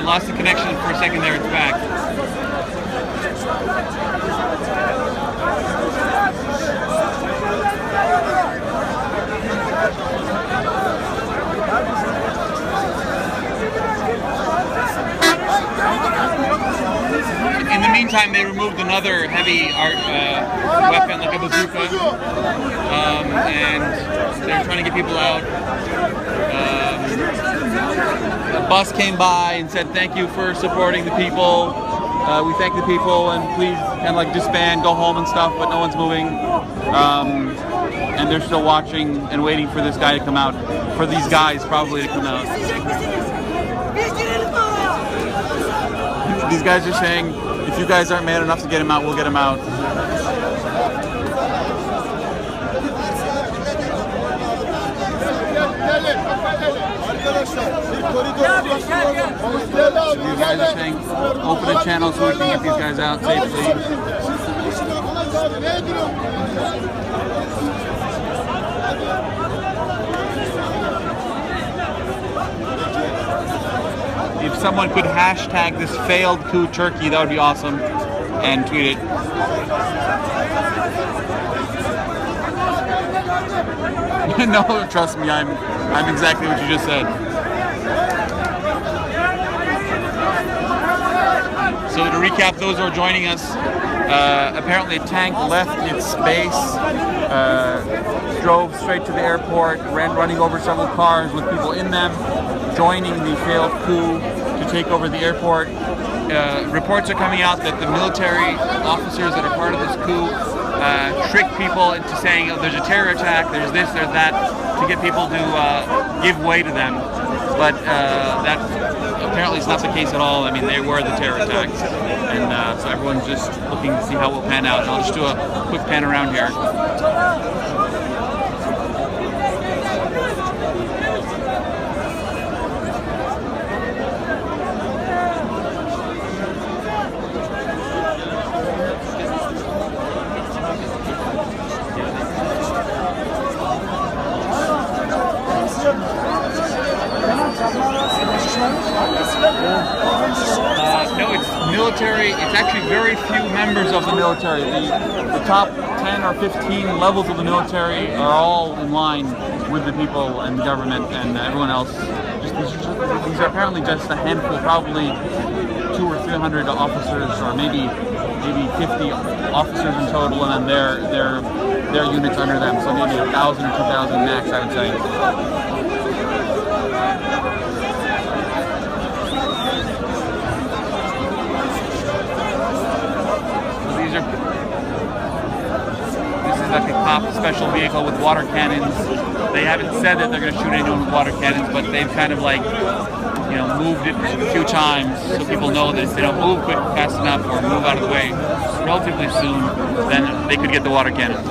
lost the connection for a second there. It's back. In the meantime, they removed another heavy weapon, like a bazooka, and they're trying to get people out. A bus came by and said, "Thank you for supporting the people. We thank the people, and please kind of like disband, go home and stuff." But no one's moving, and they're still watching and waiting for this guy to come out. For these guys, probably, to come out. These guys are saying, if you guys aren't man enough to get him out, we'll get him out. These guys are saying, open a channel so we can get these guys out safely. If someone could hashtag this failed coup Turkey, that would be awesome, and tweet it. No, trust me, I'm exactly what you just said. So to recap, those who are joining us, apparently a tank left its base, drove straight to the airport, running over several cars with people in them, joining the failed coup to take over the airport. Reports are coming out that the military officers that are part of this coup trick people into saying, oh, there's a terror attack, there's this, there's that, to get people to give way to them. But that apparently is not the case at all. I mean, they were the terror attacks. And so everyone's just looking to see how it will pan out. And I'll just do a quick pan around here. No, it's military. It's actually very few members of the military. The top 10 or 15 levels of the military are all in line with the people and the government and everyone else. These are apparently just a handful, probably 200 or 300 officers, or maybe 50 officers in total, and then their units under them. So maybe 1,000 or 2,000 max, I would say. This is like a cop special vehicle with water cannons. They haven't said that they're going to shoot anyone with water cannons, but they've kind of like, you know, moved it a few times so people know that if they don't move quick fast enough or move out of the way relatively soon, then they could get the water cannon.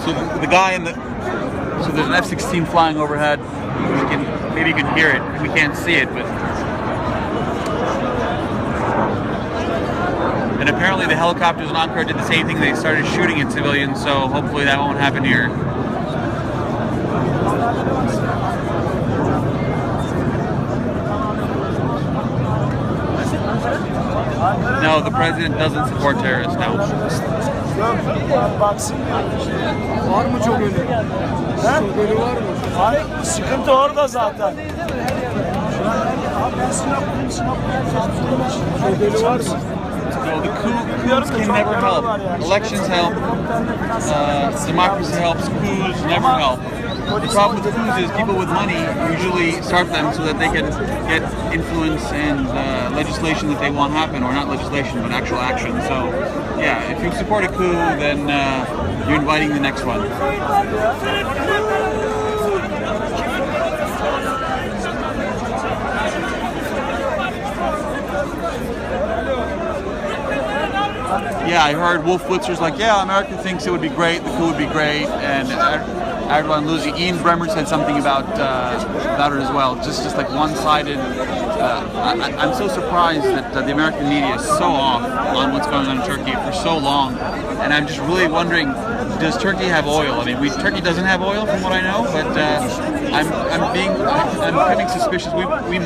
So the guy in the... So there's an F-16 flying overhead. Maybe you can hear it. We can't see it, but... And apparently the helicopters in Ankara did the same thing. They started shooting at civilians, so hopefully that won't happen here. No, the president doesn't support terrorists now. Var mı çok ölü? Çok ölü var mı? Hayır, sıkıntı orada zaten. Çok ölü var mı? No, the coups can never help. Elections help. Democracy helps. Coups never help. The problem with coups is people with money usually start them so that they can get influence and legislation that they want happen, or not legislation, but actual action. So, yeah, if you support a coup, then you're inviting the next one. Yeah, I heard Wolf Blitzer's like, yeah, America thinks it would be great, the coup would be great, and Erdogan losing. Ian Bremmer said something about it as well. Just like one-sided I'm so surprised that the American media is so off on what's going on in Turkey for so long, and I'm just really wondering, does Turkey have oil? I mean, Turkey doesn't have oil from what I know, but I'm becoming suspicious. We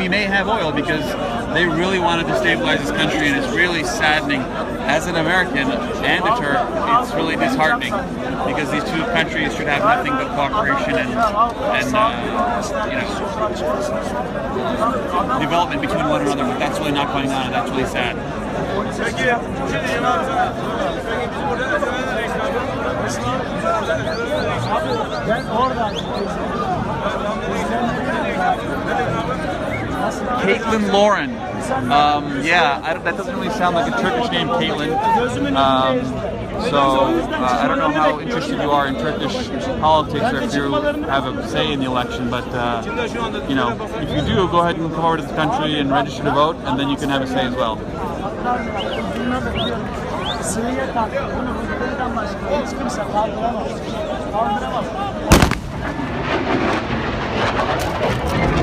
may have oil because they really want to destabilize this country, and it's really saddening. As an American and a Turk, it's really disheartening because these two countries should have nothing but cooperation and development between one another, but that's really not going on, and that's really sad. Caitlin Lauren. That doesn't really sound like a Turkish name, Caitlin. I don't know how interested you are in Turkish politics or if you have a say in the election, but if you do, go ahead and come over to the country and register to vote, and then you can have a say as well.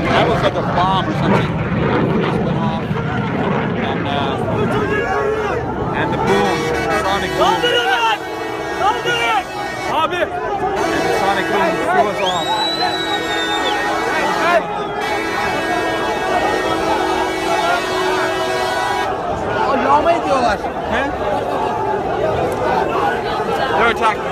That was like a bomb or something. It just went off. And the boom, the sonic boom. And the sonic boom threw us off. Yağma ediyorlar. They're attacking.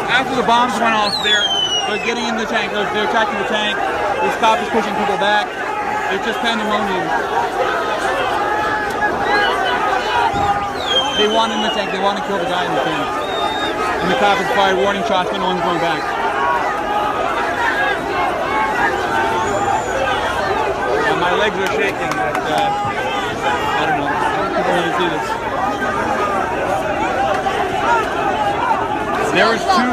After the bombs went off, they're getting in the tank. They're attacking the tank. This cop is pushing people back. It's just pandemonium. They want in the tank. They want to kill the guy in the tank. And the cop has fired warning shots, but no one's going back. My legs are shaking, but I don't know. People really see this. There was two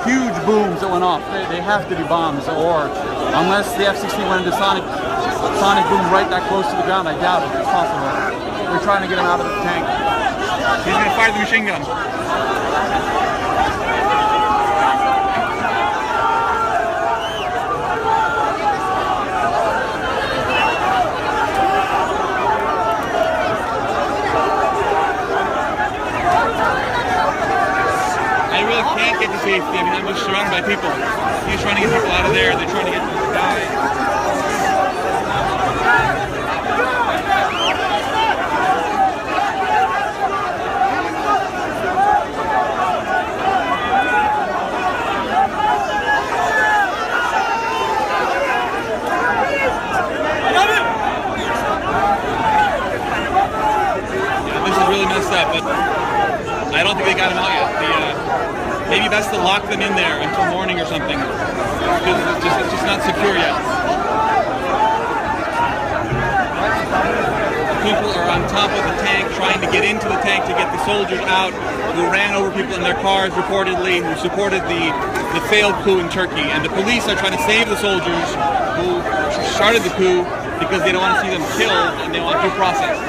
huge booms that went off. They have to be bombs, or unless the F-16 went into sonic boom right that close to the ground, I doubt it. It's possible. We're trying to get him out of the tank. He's going to fire the machine gun. Can't get to safety. I mean, I'm just surrounded by people. He's trying to get people out of there. They're trying to get this guy. Yeah, this is really messed up, but I don't think they got him out yet. Maybe best to lock them in there until morning or something, because it's just not secure yet. People are on top of the tank trying to get into the tank to get the soldiers out who ran over people in their cars reportedly, who supported the failed coup in Turkey. And the police are trying to save the soldiers who started the coup because they don't want to see them killed and they want due process.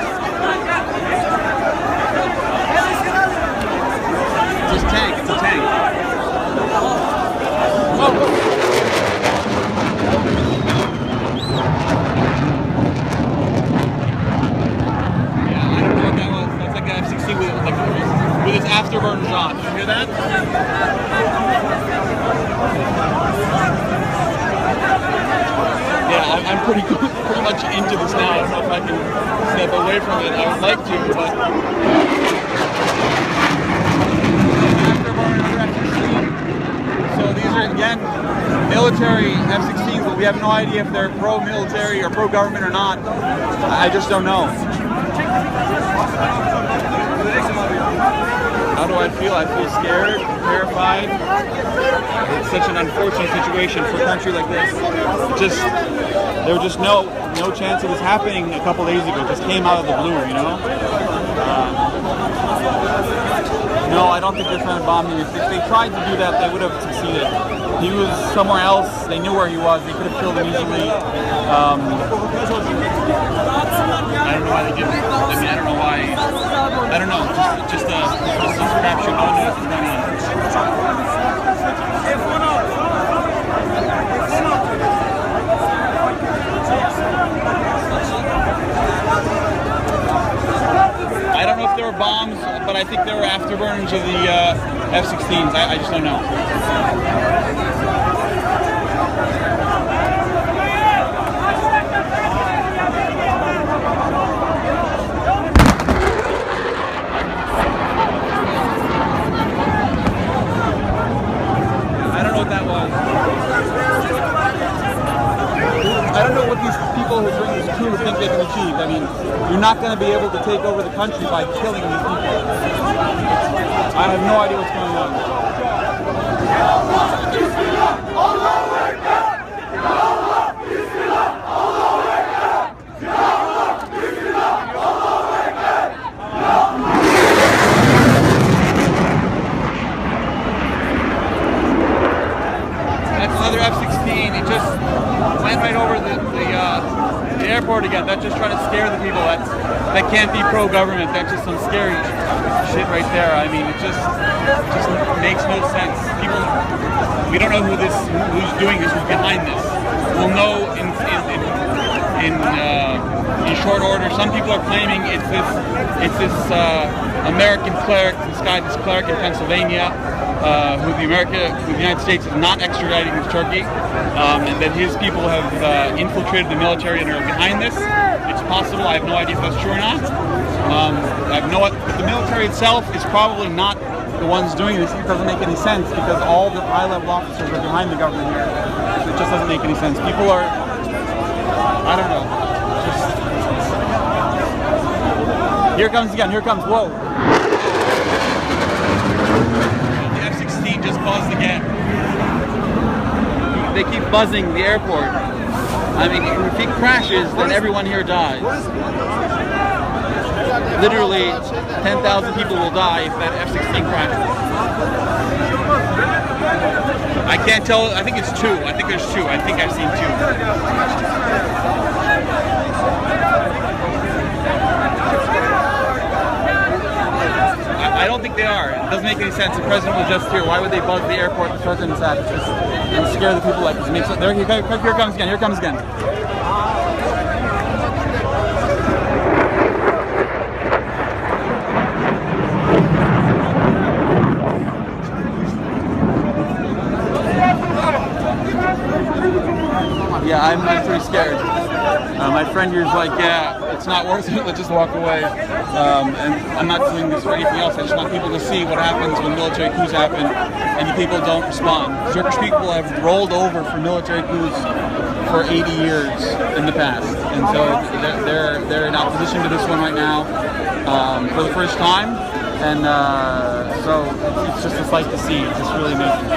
It's a tank, it's a tank. Yeah, I don't know what that was. That's like an F-16 with its afterburners on. Did you hear that? Yeah, I'm pretty much into this now. I don't know if I can step away from it. I would like to, but... So these are, again, military F-16s, but we have no idea if they're pro-military or pro-government or not. I just don't know. How do I feel? I feel scared, terrified. It's such an unfortunate situation for a country like this. There was just no chance of this happening a couple days ago. It just came out of the blue, you know? No, I don't think they're trying to bomb him. If they tried to do that, they would have succeeded. He was somewhere else. They knew where he was. They could have killed him easily. I don't know why they give it. I mean, I don't know why. I don't know. Just some crap shit. No one knows what's going on. I don't know if there were bombs, but I think there were afterburners of the F-16s. I just don't know. I don't know what that was. I don't know what these people who bring this coup think they can achieve. I mean, you're not going to be able to take over the country by killing these people. I have no idea what's going on. That's another F-16. It just went right over the airport again. That's just trying to scare the people. That can't be pro-government. That's just some scary shit right there. I mean, it just makes no sense. We don't know who's doing this, who's behind this. We'll know in short order. Some people are claiming it's this American cleric, this cleric in Pennsylvania, who the United States is not extraditing to Turkey, and that his people have infiltrated the military and are behind this. It's possible. I have no idea if that's true or not. But the military itself is probably not the ones doing this. It doesn't make any sense because all the high-level officers are behind the government here. So it just doesn't make any sense. People are, I don't know. Here it comes again. Here it comes. Whoa. The F-16 just buzzed again. They keep buzzing the airport. I mean, if it crashes, then everyone here dies. Literally, 10,000 people will die if that F-16 crashes. I can't tell. I think it's two. I think there's two. I think I've seen two. I don't think they are. It doesn't make any sense. The president was just here. Why would they buzz the airport? The president's at and scare the people like this. Here comes again. Here comes again. Yeah, I'm pretty scared. My friend here is like, yeah, it's not worth it. Let's just walk away. And I'm not doing this for anything else. I just want people to see what happens when military coups happen and you people don't respond. Turkish people have rolled over for military coups for 80 years in the past, and so they're in opposition to this one right now for the first time. And so it's just a sight to see. It's just really amazing.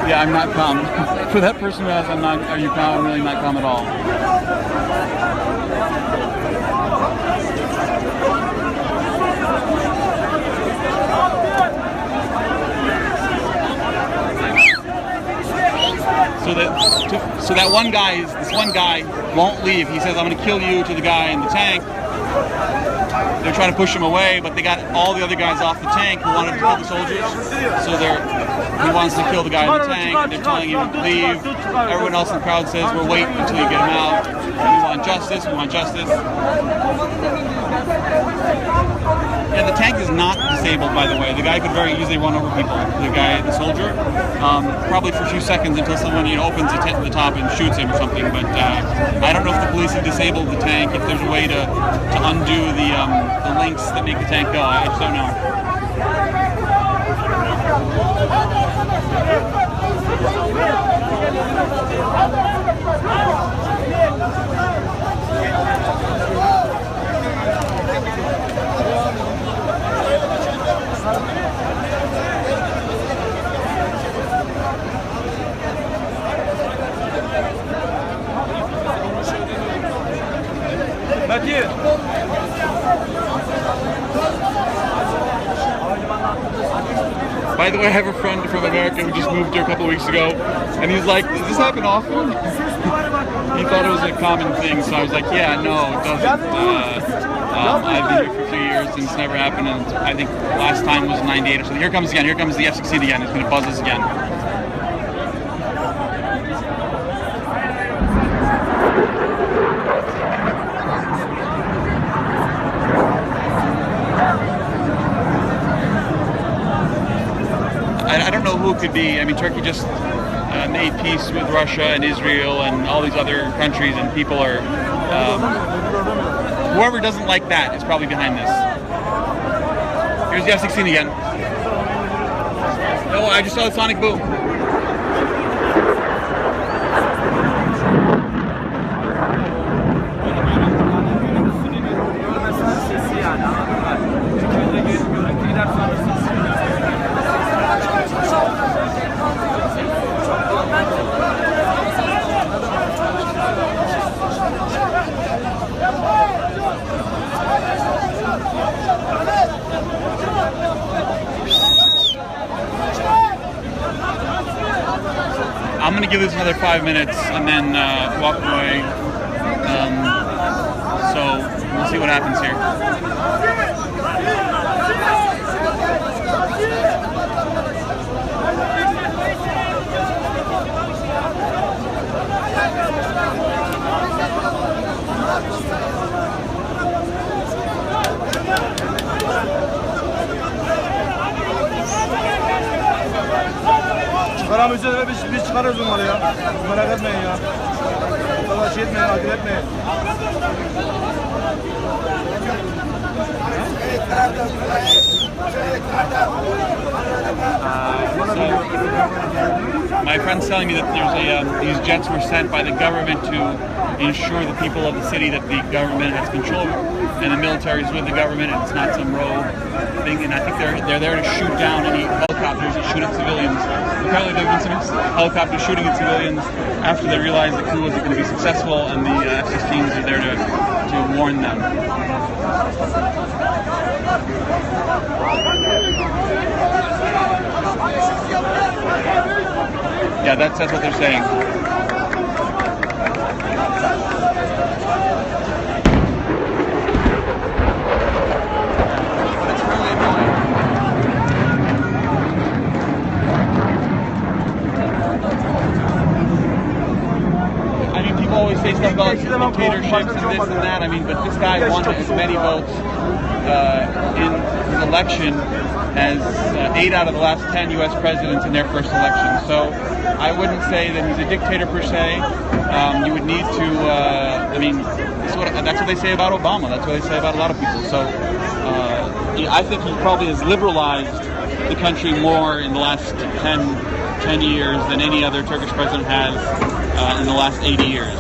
Yeah, I'm not calm. For that person who asks, are you calm? I'm really not calm at all. So that one guy this one guy won't leave. He says, I'm going to kill you, to the guy in the tank. They're trying to push him away, but they got all the other guys off the tank who wanted to kill the soldiers. So he wants to kill the guy in the tank, and they're telling him to leave. Everyone else in the crowd says, we'll wait until you get him out. We want justice, we want justice. Yeah, the tank is not disabled, by the way. The guy could very easily run over people, the soldier, probably for a few seconds until someone opens the top and shoots him or something. But I don't know if the police have disabled the tank, if there's a way to undo the links that make the tank go. I just don't know. Mathieu. By the way, I have a friend from America who just moved here a couple of weeks ago, and he's like, does this happen often? He thought it was a common thing, so I was like, yeah, no, it doesn't. I've been here for 2 years and it's never happened, and I think last time was 98 or so. Here comes again, here comes the F-16 again, it's going to buzz us again. I don't know who it could be. I mean, Turkey just made peace with Russia and Israel and all these other countries, and people are... whoever doesn't like that is probably behind this. Here's the F-16 again. Oh, I just saw the sonic boom. I'm going to give this another 5 minutes and then walk away. So we'll see what happens here. Çıkaramıyorsa da biz çıkarırız onları ya. Merak etmeyin ya. O kadar şey etmeyin, acele etmeyin. My friend's telling me that there's these jets were sent by the government to ensure the people of the city that the government has control, and the military is with the government, and it's not some rogue thing. And I think they're there to shoot down any helicopters that shoot at civilians. Apparently, there have been some helicopters shooting at civilians after they realized the coup wasn't going to be successful, and the F-16s are there to warn them. Yeah, that's what they're saying. That's really annoying. I mean, people always say stuff about dictatorships and this and that. I mean, but this guy won as many votes in his election as 8 out of the last 10 U.S. presidents in their first election. So I wouldn't say that he's a dictator per se. You would need to, I mean, that's what they say about Obama. That's what they say about a lot of people. So I think he probably has liberalized the country more in the last 10 years than any other Turkish president has in the last 80 years.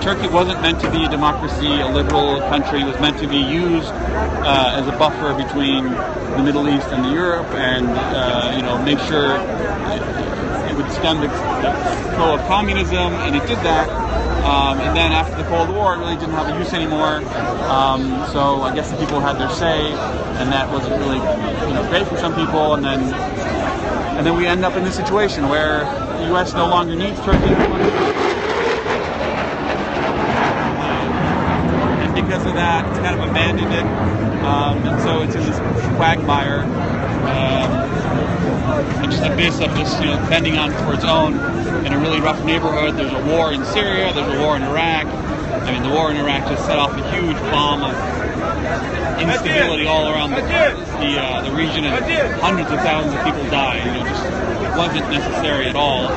Turkey wasn't meant to be a democracy, a liberal country. It was meant to be used as a buffer between the Middle East and Europe, and make sure it would stem the flow of communism, and it did that. And then after the Cold War, it really didn't have a use anymore. So I guess the people had their say, and that wasn't really great for some people. And then we end up in this situation where the U.S. no longer needs Turkey. Because of that, it's kind of abandoned it, and so it's in this quagmire, and just abyss of just bending on for its own in a really rough neighborhood. There's a war in Syria, there's a war in Iraq. I mean, the war in Iraq just set off a huge bomb of instability all around the region, and hundreds of thousands of people died. It just wasn't necessary at all.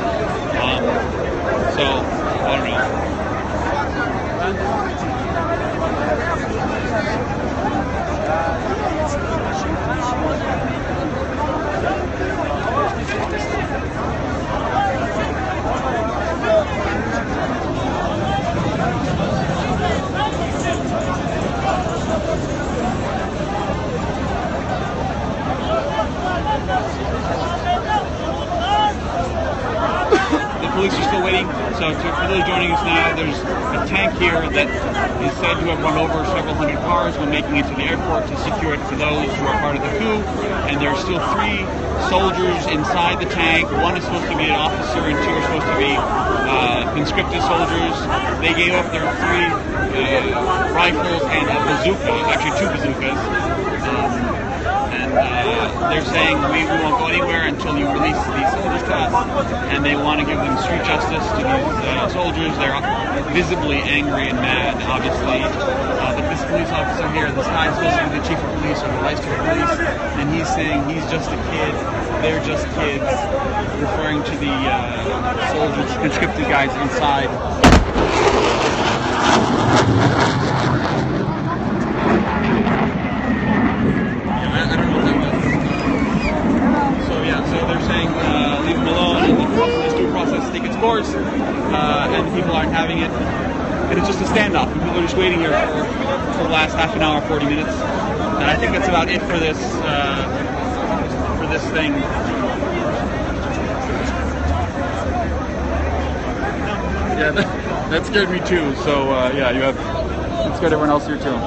So I don't know. The police are still waiting, so for those joining us now, there's a tank here that is said to have run over several hundred cars when making it to the airport to secure it for those who are part of the coup, and there are still 3 soldiers inside the tank. 1 is supposed to be an officer and 2 are supposed supposed to be conscripted soldiers. They gave up their 3 rifles and a bazooka, actually 2 bazookas. They're saying we won't go anywhere until you release these soldiers to us, and they want to give them street justice to these soldiers. They're visibly angry and mad, obviously. This police officer here, this guy is supposed to be the chief of police or the vice chief of police, and he's saying he's just a kid, they're just kids, referring to the soldiers, conscripted guys inside. So they're saying leave them alone and let this due process take its course, and people aren't having it. And it's just a standoff. People are just waiting here for the last half an hour, 40 minutes. And I think that's about it for this thing. Yeah, that scared me too. So yeah, it scared everyone else here too.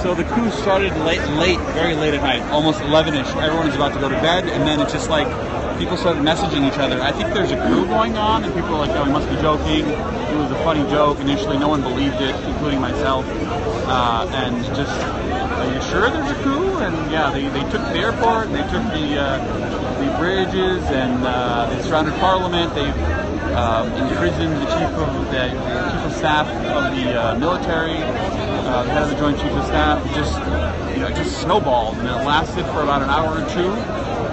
So the coup started very late at night, almost 11ish. Everyone was about to go to bed, and then it's just like people started messaging each other. I think there's a coup going on, and people are like, "Oh, we must be joking." It was a funny joke. Initially, no one believed it, including myself. And just, are you sure there's a coup? And yeah, they took the airport, they took the bridges, and they surrounded Parliament. They imprisoned the chief of staff of the military. The head of the Joint Chiefs of Staff. It just snowballed, and it lasted for about an hour or 2.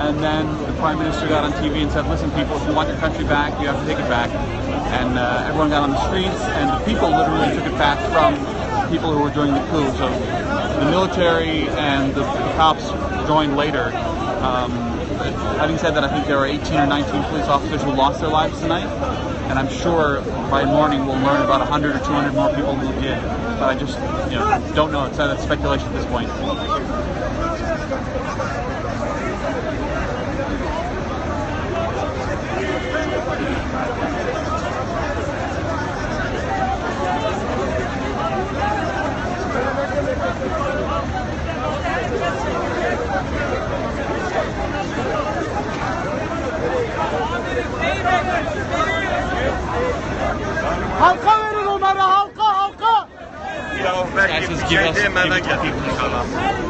And then the Prime Minister got on TV and said, "Listen, people, if you want your country back, you have to take it back." And everyone got on the streets, and the people literally took it back from people who were doing the coup. So the military and the cops joined later. Having said that, I think there were 18 or 19 police officers who lost their lives tonight, and I'm sure by morning we'll learn about 100 or 200 more people who did. But I just, don't know. It's speculation at this point. Halka verin onları, halka. Ya belki bir şey dememe getirmiş adam.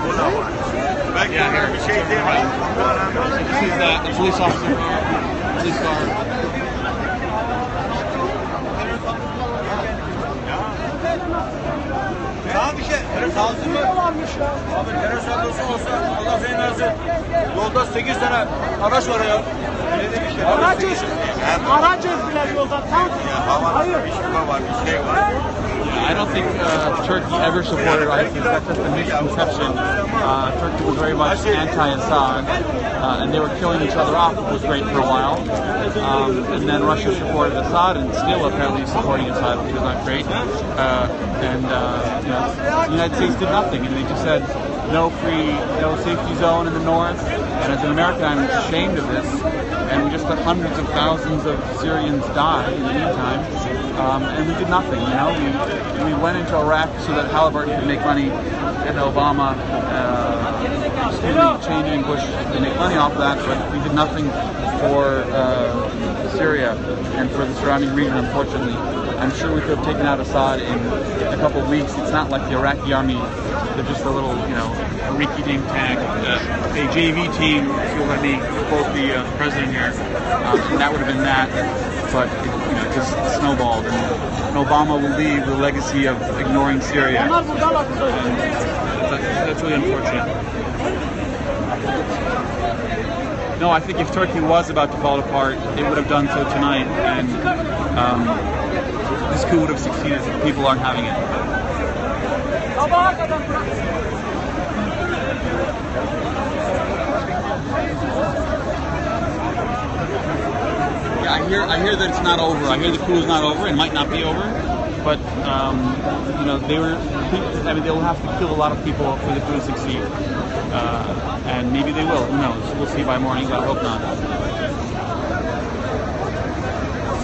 Bu da var. Belki bir şey demeye. This is the police officer, police car. Daha bir şey. Terörist alsın mı? Abi terörist saldırısı olsa Allah seni versin. Yolda 8 tane araç var ya. Araç ezdiler yolda. Hayır. Bir şey var, bir şey var. I don't think Turkey ever supported ISIS. That's just a misconception. Turkey was very much anti-Assad, and they were killing each other off, which was great for a while. And then Russia supported Assad, and still apparently supporting Assad, which is not great. The United States did nothing, and they just said no safety zone in the north. And as an American, I'm ashamed of this. And we just let hundreds of thousands of Syrians die in the meantime. And we did nothing, We went into Iraq so that Halliburton could make money, and Obama, Cheney and Bush to make money off of that, but we did nothing for Syria and for the surrounding region, unfortunately. I'm sure we could have taken out Assad in a couple of weeks. It's not like the Iraqi army. They're just a little, rinky-dink tank. A JV team, if you'll let me quote the president here, and that would have been that. But it just snowballed, and Obama will leave the legacy of ignoring Syria. And that's really unfortunate. No, I think if Turkey was about to fall apart, it would have done so tonight, and this coup would have succeeded if people aren't having it. Yeah, I hear that it's not over. I hear the coup is not over. It might not be over, but they'll have to kill a lot of people for the coup to succeed, and maybe they will. Who knows? We'll see by morning, but I hope not.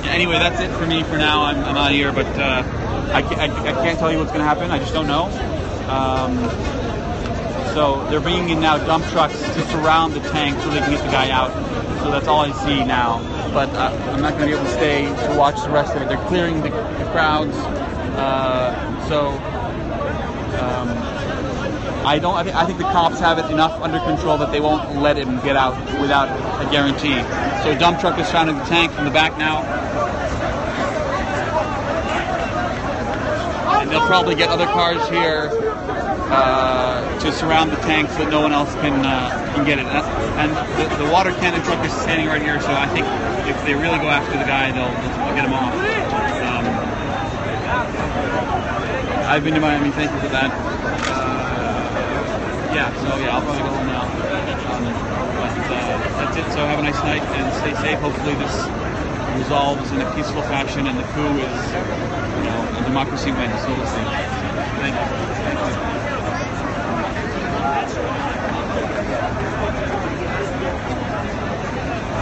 Anyway, that's it for me for now. I'm out of here, but I can't tell you what's going to happen. I just don't know. So they're bringing in now dump trucks to surround the tank so they can get the guy out. So that's all I see now. But I'm not going to be able to stay to watch the rest of it. They're clearing the crowds. I think the cops have it enough under control that they won't let him get out without a guarantee. So a dump truck is surrounding the tank from the back now. And they'll probably get other cars here to surround the tank so that no one else can get it. And the water cannon truck is standing right here, so I think if they really go after the guy, they'll get him off. I've been to Miami, thank you for that. I'll probably go home now. That's it, so have a nice night and stay safe. Hopefully this resolves in a peaceful fashion and the coup is, a democracy wins. So we'll see. Thank you.